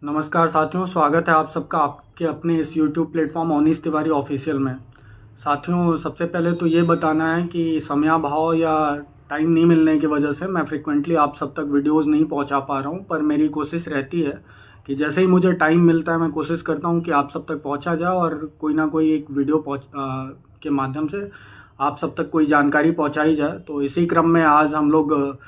नमस्कार साथियों, स्वागत है आप सबका आपके अपने इस YouTube platform Avnish Tiwari official में। साथियों, सबसे पहले तो ये बताना है कि समयाभाव या टाइम नहीं मिलने की वजह से मैं फ्रिक्वेंटली आप सब तक वीडियोस नहीं पहुंचा पा रहा हूं, पर मेरी कोशिश रहती है कि जैसे ही मुझे टाइम मिलता है मैं कोशिश करता हूं कि आप सब तक पहुंचा जाए और कोई ना कोई एक वीडियो के माध्यम से आप सब तक कोई जानकारी पहुँचाई जाए। तो इसी क्रम में आज हम लोग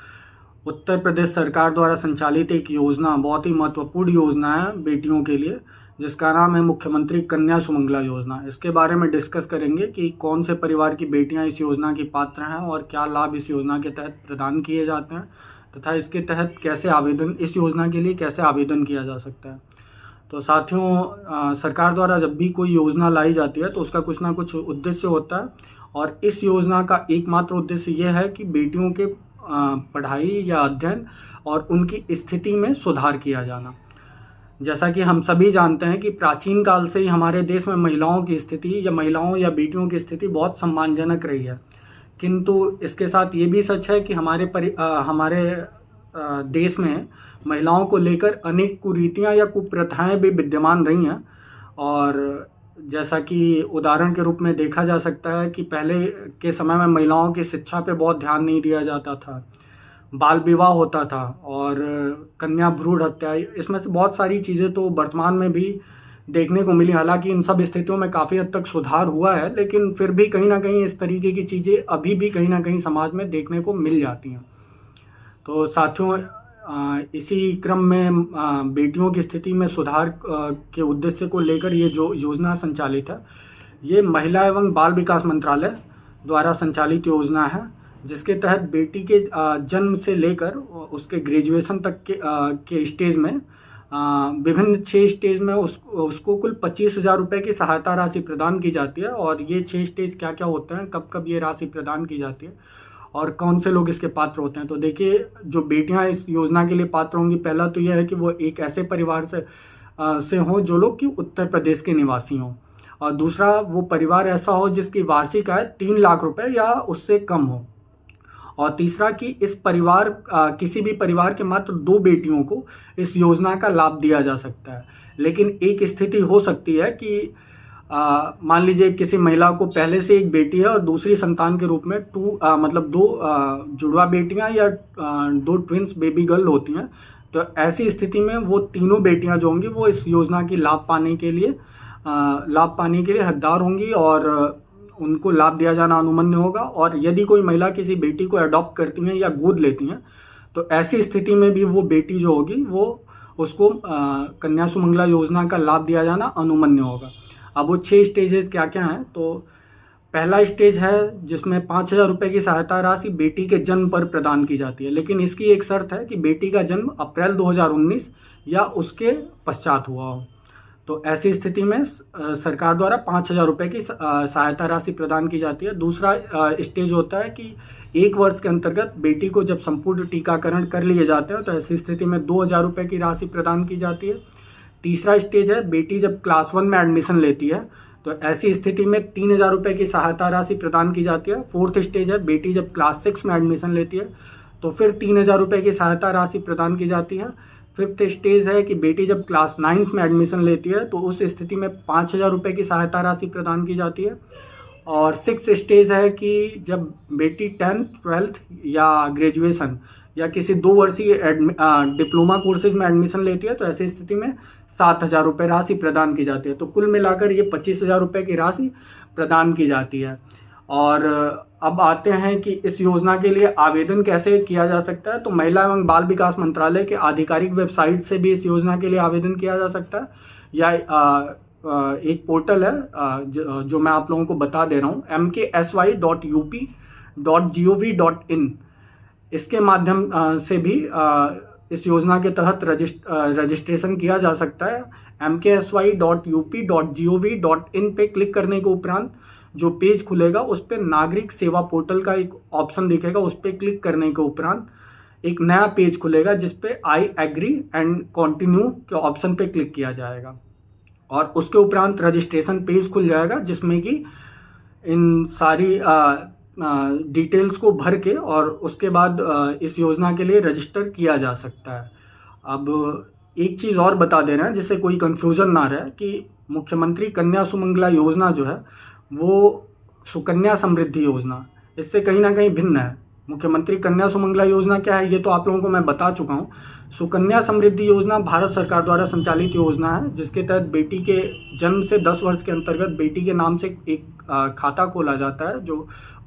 उत्तर प्रदेश सरकार द्वारा संचालित एक योजना, बहुत ही महत्वपूर्ण योजना है बेटियों के लिए, जिसका नाम है मुख्यमंत्री कन्या सुमंगला योजना। इसके बारे में डिस्कस करेंगे कि कौन से परिवार की बेटियां इस योजना की पात्र हैं और क्या लाभ इस योजना के तहत प्रदान किए जाते हैं तथा इसके तहत इस योजना के लिए कैसे आवेदन किया जा सकता है। तो साथियों, सरकार द्वारा जब भी कोई योजना लाई जाती है तो उसका कुछ ना कुछ उद्देश्य होता है, और इस योजना का एकमात्र उद्देश्य यह है कि बेटियों के पढ़ाई या अध्ययन और उनकी स्थिति में सुधार किया जाना। जैसा कि हम सभी जानते हैं कि प्राचीन काल से ही हमारे देश में महिलाओं की स्थिति या महिलाओं या बेटियों की स्थिति बहुत सम्मानजनक रही है, किंतु इसके साथ ये भी सच है कि हमारे देश में महिलाओं को लेकर अनेक कुरीतियां या कुप्रथाएं भी विद्यमान रही हैं। और जैसा कि उदाहरण के रूप में देखा जा सकता है कि पहले के समय में महिलाओं की शिक्षा पे बहुत ध्यान नहीं दिया जाता था, बाल विवाह होता था और कन्या भ्रूण हत्या, इसमें से बहुत सारी चीज़ें तो वर्तमान में भी देखने को मिली। हालांकि इन सब स्थितियों में काफ़ी हद तक सुधार हुआ है, लेकिन फिर भी कहीं ना कहीं इस तरीके की चीज़ें अभी भी कहीं ना कहीं समाज में देखने को मिल जाती हैं। तो साथियों, इसी क्रम में बेटियों की स्थिति में सुधार के उद्देश्य को लेकर ये जो योजना संचालित है, ये महिला एवं बाल विकास मंत्रालय द्वारा संचालित योजना है, जिसके तहत बेटी के जन्म से लेकर उसके ग्रेजुएशन तक के स्टेज में विभिन्न 6 स्टेज में उसको कुल 25,000 रुपये की सहायता राशि प्रदान की जाती है। और ये 6 स्टेज क्या क्या होते हैं, कब कब ये राशि प्रदान की जाती है और कौन से लोग इसके पात्र होते हैं। तो देखिए, जो बेटियां इस योजना के लिए पात्र होंगी, पहला तो यह है कि वो एक ऐसे परिवार से हों जो लोग कि उत्तर प्रदेश के निवासी हों, और दूसरा वो परिवार ऐसा हो जिसकी वार्षिक आय 3 लाख रुपए या उससे कम हो, और तीसरा कि किसी भी परिवार के मात्र 2 बेटियों को इस योजना का लाभ दिया जा सकता है। लेकिन एक स्थिति हो सकती है कि मान लीजिए किसी महिला को पहले से एक बेटी है और दूसरी संतान के रूप में 2 जुड़वा बेटियां या 2 ट्विंस बेबी गर्ल होती हैं। तो ऐसी स्थिति में वो तीनों बेटियां जो होंगी वो इस योजना की लाभ पाने के लिए हकदार होंगी और उनको लाभ दिया जाना अनुमन्य होगा। और यदि कोई महिला किसी बेटी को अडॉप्ट करती हैं या गोद लेती हैं, तो ऐसी स्थिति में भी वो बेटी जो होगी वो उसको कन्या सुमंगला योजना का लाभ दिया जाना अनुमन्य होगा। अब वो 6 स्टेजेस क्या क्या हैं, तो पहला स्टेज है जिसमें 5,000 रुपये की सहायता राशि बेटी के जन्म पर प्रदान की जाती है, लेकिन इसकी एक शर्त है कि बेटी का जन्म अप्रैल 2019 या उसके पश्चात हुआ हो। तो ऐसी स्थिति में सरकार द्वारा 5,000 रुपये की सहायता राशि प्रदान की जाती है। दूसरा स्टेज होता है कि 1 वर्ष के अंतर्गत बेटी को जब संपूर्ण टीकाकरण कर लिए जाते हैं तो ऐसी स्थिति में 2,000 रुपये की राशि प्रदान की जाती है। तीसरा स्टेज है बेटी जब क्लास 1 में एडमिशन लेती है तो ऐसी स्थिति में 3,000 रुपये की सहायता राशि प्रदान की जाती है। फोर्थ स्टेज है बेटी जब क्लास 6 में एडमिशन लेती है तो फिर 3,000 रुपये की सहायता राशि प्रदान की जाती है। फिफ्थ स्टेज है कि बेटी जब क्लास 9 में एडमिशन लेती है तो उस स्थिति में 5,000 रुपये की सहायता राशि प्रदान की जाती है। और सिक्स स्टेज है कि जब बेटी 10th 12th या ग्रेजुएशन या किसी 2 वर्षीय डिप्लोमा कोर्सेज में एडमिशन लेती है तो ऐसी स्थिति में 7,000 रुपये राशि प्रदान की जाती है। तो कुल मिलाकर ये 25,000 रुपये की राशि प्रदान की जाती है। और अब आते हैं कि इस योजना के लिए आवेदन कैसे किया जा सकता है। तो महिला एवं बाल विकास मंत्रालय के आधिकारिक वेबसाइट से भी इस योजना के लिए आवेदन किया जा सकता है, या एक पोर्टल है जो मैं आप लोगों को बता दे रहा हूँ, mksy.up.gov.in, इसके माध्यम से भी इस योजना के तहत रजिस्ट्रेशन किया जा सकता है। mksy.up.gov.in पे क्लिक करने के उपरांत जो पेज खुलेगा उस पर नागरिक सेवा पोर्टल का एक ऑप्शन दिखेगा, उस पर क्लिक करने के उपरांत एक नया पेज खुलेगा जिस पे आई एग्री एंड कंटिन्यू के ऑप्शन पे क्लिक किया जाएगा और उसके उपरांत रजिस्ट्रेशन पेज खुल जाएगा जिसमें कि इन सारी डिटेल्स को भर के और उसके बाद इस योजना के लिए रजिस्टर किया जा सकता है। अब एक चीज़ और बता दे रहे हैं जिससे कोई कन्फ्यूज़न ना रहे कि मुख्यमंत्री कन्या सुमंगला योजना जो है वो सुकन्या समृद्धि योजना इससे कहीं ना कहीं भिन्न है। मुख्यमंत्री कन्या सुमंगला योजना क्या है ये तो आप लोगों को मैं बता चुका हूँ। सुकन्या समृद्धि योजना भारत सरकार द्वारा संचालित योजना है जिसके तहत बेटी के जन्म से 10 वर्ष के अंतर्गत बेटी के नाम से एक खाता खोला जाता है जो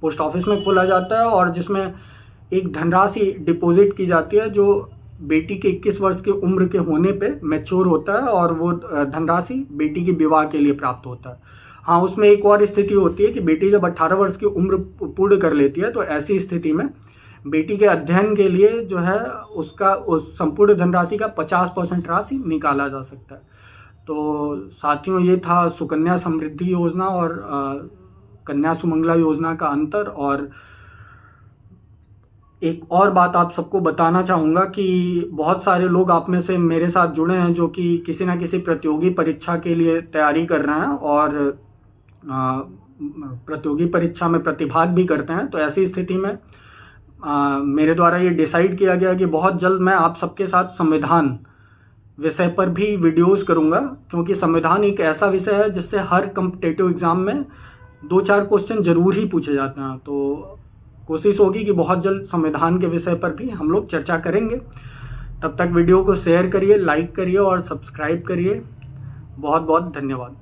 पोस्ट ऑफिस में खोला जाता है और जिसमें एक धनराशि डिपॉजिट की जाती है जो बेटी के 21 वर्ष की उम्र के होने पे मैच्योर होता है और वो धनराशि बेटी के विवाह के लिए प्राप्त होता है। हाँ, उसमें एक और स्थिति होती है कि बेटी जब 18 वर्ष की उम्र पूर्ण कर लेती है तो ऐसी स्थिति में बेटी के अध्ययन के लिए जो है उसका उस संपूर्ण धनराशि का 50% राशि निकाला जा सकता है। तो साथियों, ये था सुकन्या समृद्धि योजना और कन्या सुमंगला योजना का अंतर। और एक और बात आप सबको बताना चाहूँगा कि बहुत सारे लोग आप में से मेरे साथ जुड़े हैं जो कि किसी ना किसी प्रतियोगी परीक्षा के लिए तैयारी कर रहे हैं और प्रतियोगी परीक्षा में प्रतिभाग भी करते हैं। तो ऐसी स्थिति में मेरे द्वारा ये डिसाइड किया गया कि बहुत जल्द मैं आप सबके साथ संविधान विषय पर भी वीडियोस करूँगा, क्योंकि संविधान एक ऐसा विषय है जिससे हर कॉम्पिटिटिव एग्ज़ाम में 2-4 क्वेश्चन ज़रूर ही पूछे जाते हैं। तो कोशिश होगी कि बहुत जल्द संविधान के विषय पर भी हम लोग चर्चा करेंगे। तब तक वीडियो को शेयर करिए, लाइक करिए और सब्सक्राइब करिए। बहुत बहुत धन्यवाद।